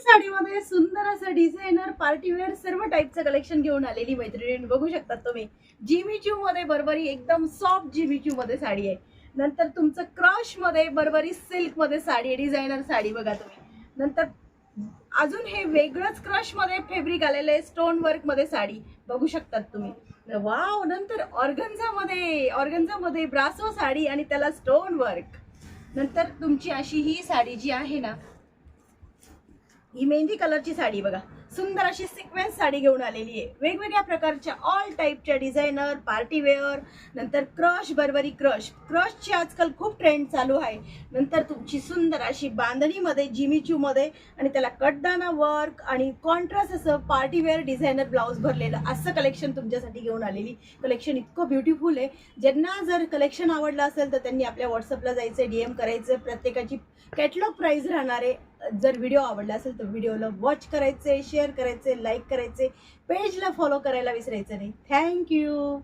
साडीमध्ये सुंदर असं डिझायनर पार्टीवेअर सर्व टाईपचं कलेक्शन घेऊन आलेली मैत्रिणी बघू शकतात तुम्ही. जिमीचू मध्ये बरबरी एकदम सॉफ्ट जिमीचू मध्ये साडी आहे. नंतर तुमचं क्रश मध्ये बरबरी सिल्क मध्ये साडी आहे, डिझायनर साडी बघा तुम्ही. नंतर अजून हे वेगळंच क्रश मध्ये फॅब्रिक आलेलं आहे, स्टोन वर्क मध्ये साडी बघू शकतात तुम्ही. वाव. नंतर ऑर्गन्झा मध्ये ब्रासो साडी आणि त्याला स्टोन वर्क. नंतर तुमची अशी ही साडी जी आहे ना, ही मेहंदी कलरची साडी बघा, सुंदर अशी सिक्वेन्स साडी घेऊन आलेली आहे. वेगवेगळ्या प्रकारच्या ऑल टाईपच्या डिझायनर पार्टीवेअर. नंतर क्रश बरबरी क्रशची आजकाल खूप ट्रेंड चालू आहे. नंतर तुमची सुंदर अशी बांधणीमध्ये जिमीचू मध्ये आणि त्याला कटदाना वर्क आणि कॉन्ट्रास्ट असं पार्टीवेअर डिझायनर ब्लाऊज भरलेलं असं कलेक्शन तुमच्यासाठी घेऊन आलेली. कलेक्शन इतकं ब्युटिफुल आहे. ज्यांना जर कलेक्शन आवडलं असेल तर त्यांनी आपल्या व्हॉट्सअपला जायचं, DM करायचं. प्रत्येकाची कॅटलॉग प्राइस राहणार आहे. जर व्हिडिओ आवडला असेल तर व्हिडिओला वॉच करायचे, शेअर करायचे, लाईक करायचे, पेजला फॉलो करायला विसरायचं नाही. थँक्यू.